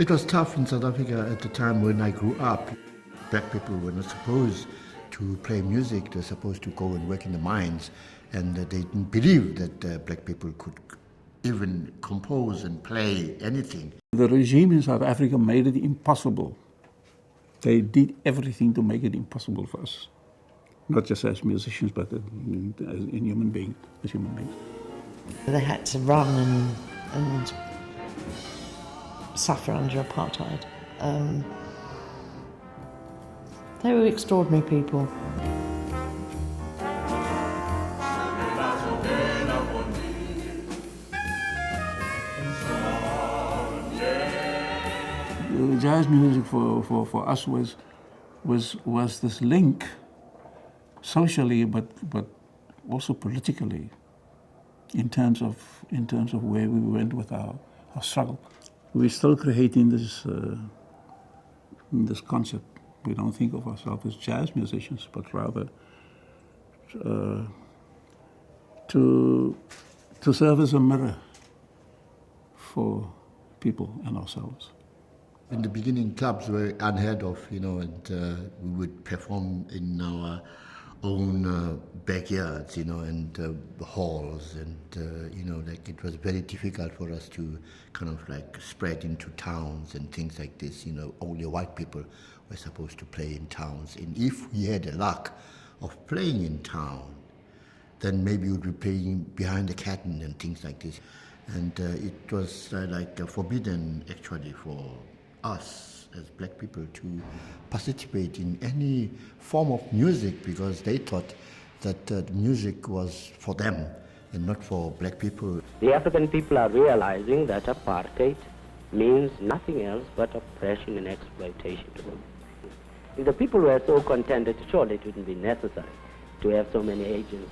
It was tough in South Africa at the time when I grew up. Black people were not supposed to play music. They were supposed to go and work in the mines. And they didn't believe that black people could even compose and play anything. The regime in South Africa made it impossible. They did everything to make it impossible for us. Not just as musicians, but as human beings. They had to run and suffer under apartheid. They were extraordinary people. Jazz music for us was this link socially, but also politically, in terms of where we went with our struggle. We're still creating this concept. We don't think of ourselves as jazz musicians, but rather to serve as a mirror for people and ourselves. In the beginning, clubs were unheard of, and we would perform in our own backyards, and halls, and it was very difficult for us to kind of spread into towns and things like this. Only white people were supposed to play in towns, and if we had the luck of playing in town, then maybe we would be playing behind the curtain and things like this, and it was forbidden actually for us as black people to participate in any form of music, because they thought that music was for them and not for black people. The African people are realizing that apartheid means nothing else but oppression and exploitation to them. If the people were so contented, surely it wouldn't be necessary to have so many agents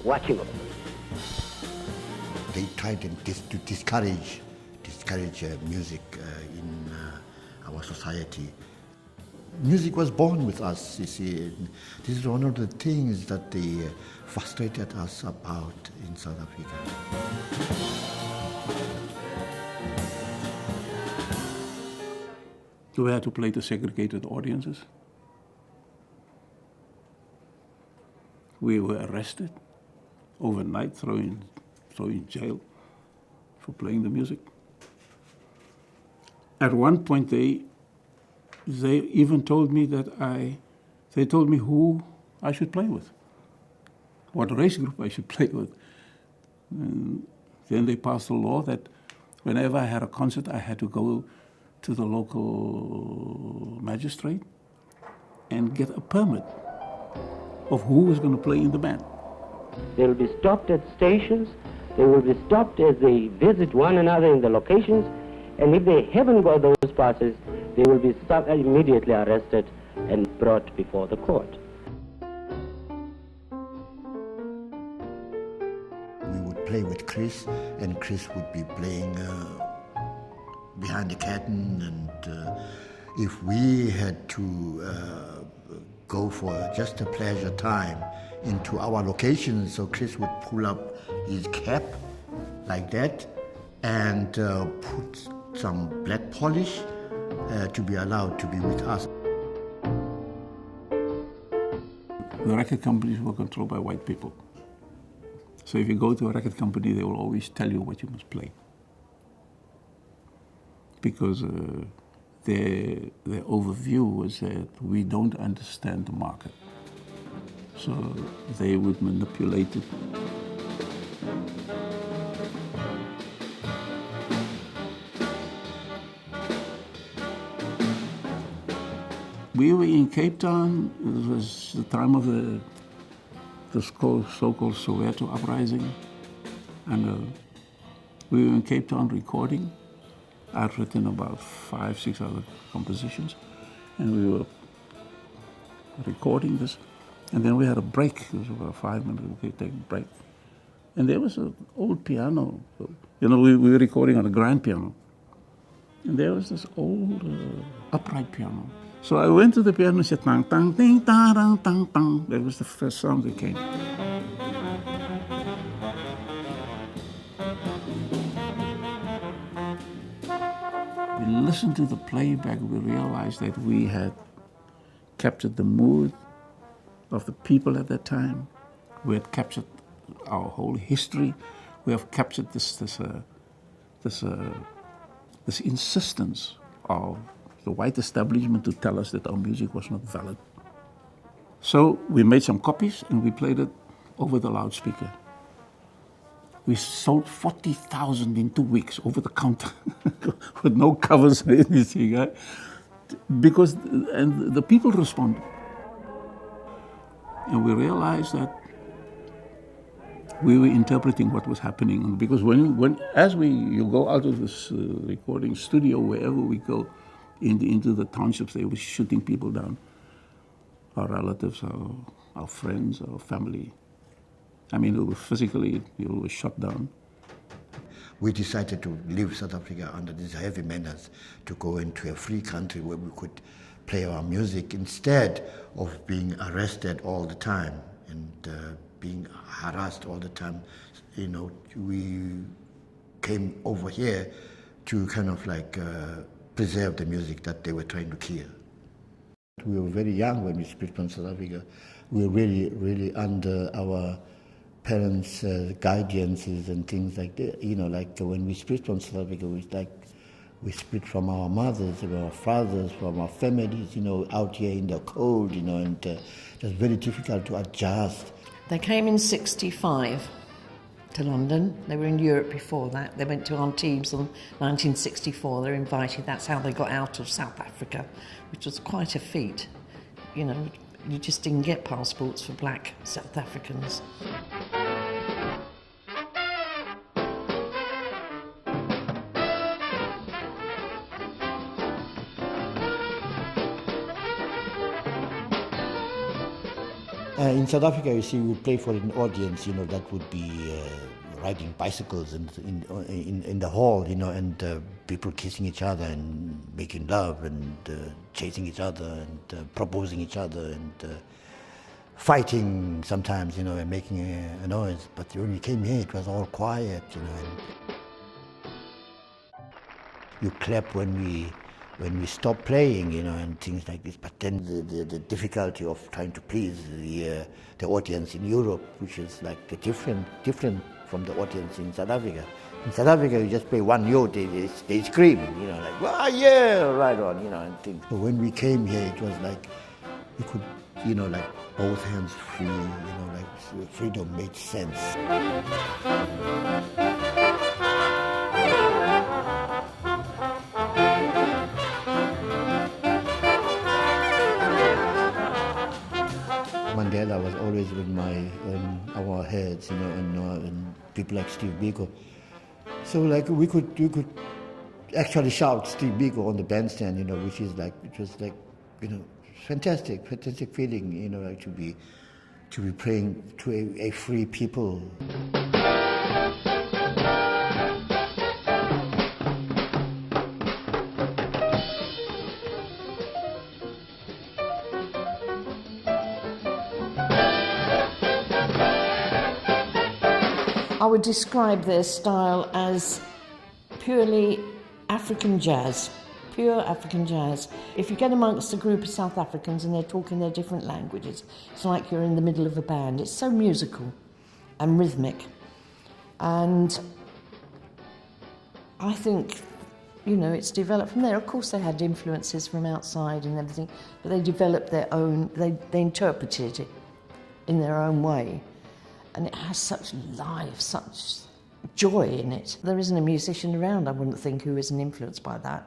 watching over them. They tried to discourage music in our society. Music was born with us, you see. This is one of the things that they frustrated us about in South Africa. We had to play to segregated audiences. We were arrested overnight, thrown in jail for playing the music. At one point, they even told me they told me who I should play with, what race group I should play with. And then they passed a law that whenever I had a concert, I had to go to the local magistrate and get a permit of who was going to play in the band. They will be stopped at stations. They will be stopped as they visit one another in the locations. And if they haven't got those passes, they will be immediately arrested and brought before the court. We would play with Chris, and Chris would be playing behind the curtain, and if we had to go for just a pleasure time into our location, so Chris would pull up his cap like that and put some black polish to be allowed to be with us. The record companies were controlled by white people. So if you go to a record company, they will always tell you what you must play. Because their overview was that we don't understand the market. So they would manipulate it. We were in Cape Town. It was the time of the so-called Soweto uprising. And we were in Cape Town recording. I'd written about 5, 6 other compositions. And we were recording this. And then we had a break. It was about 5 minutes. We could take a break. And there was an old piano. We were recording on a grand piano. And there was this old upright piano. So I went to the piano and said, tang, tang, ding, tang, tang, tang, tang. That was the first sound that came. We listened to the playback, we realized that we had captured the mood of the people at that time. We had captured our whole history. We have captured this insistence of the white establishment to tell us that our music was not valid. So we made some copies and we played it over the loudspeaker. We sold 40,000 in 2 weeks over the counter with no covers or anything, right? Because and the people responded. And we realized that we were interpreting what was happening. Because you go out of this recording studio, wherever we go, into the townships, they were shooting people down. Our relatives, our friends, our family. I mean, physically, you were shot down. We decided to leave South Africa under these heavy menace to go into a free country where we could play our music instead of being arrested all the time and being harassed all the time. You know, we came over here to kind of like preserve the music that they were trying to kill. We were very young when we split from South Africa. We were really, really under our parents' guidances and things like that. You know, like when we split from South Africa, we split from our mothers, from our fathers, from our families, you know, out here in the cold, you know, and it was very difficult to adjust. They came in '65 to London. They were in Europe before that. They went to Antibes in 1964. They were invited. That's how they got out of South Africa, which was quite a feat. You know, you just didn't get passports for black South Africans. In South Africa, you see, we would play for an audience, you know, that would be riding bicycles in the hall, you know, and people kissing each other and making love and chasing each other and proposing each other and fighting sometimes, you know, and making a noise. But when we came here, it was all quiet, you know. And you clap when we stop playing, you know, and things like this. But then the difficulty of trying to please the audience in Europe, which is like different from the audience in South Africa. In South Africa, you just play one note, they scream, you know, like, wow, yeah, right on, you know, and things. So when we came here, it was like, we could, you know, like both hands free, you know, like freedom made sense. Mandela was always on our heads, you know, and people like Steve Biko. So like we could actually shout Steve Biko on the bandstand, you know, which is like, it was like, you know, fantastic feeling, you know, like to be praying to a free people. I would describe their style as purely African jazz, pure African jazz. If you get amongst a group of South Africans and they're talking their different languages, it's like you're in the middle of a band. It's so musical and rhythmic. And I think, you know, it's developed from there. Of course, they had influences from outside and everything, but they developed their own, they interpreted it in their own way. And it has such life, such joy in it. There isn't a musician around, I wouldn't think, who isn't influenced by that.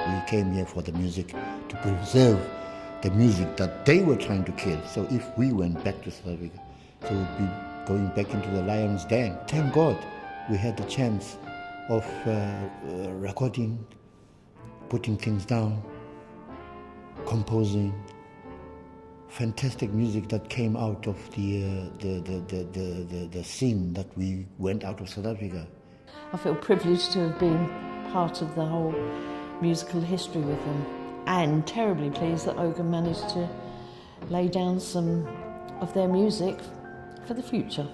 We came here for the music, to preserve the music that they were trying to kill. So if we went back to South Africa, so we'd be going back into the lion's den. Thank God we had the chance of recording, putting things down, composing fantastic music that came out of the scene that we went out of South Africa. I feel privileged to have been part of the whole musical history with them, and terribly pleased that Ogun managed to lay down some of their music for the future.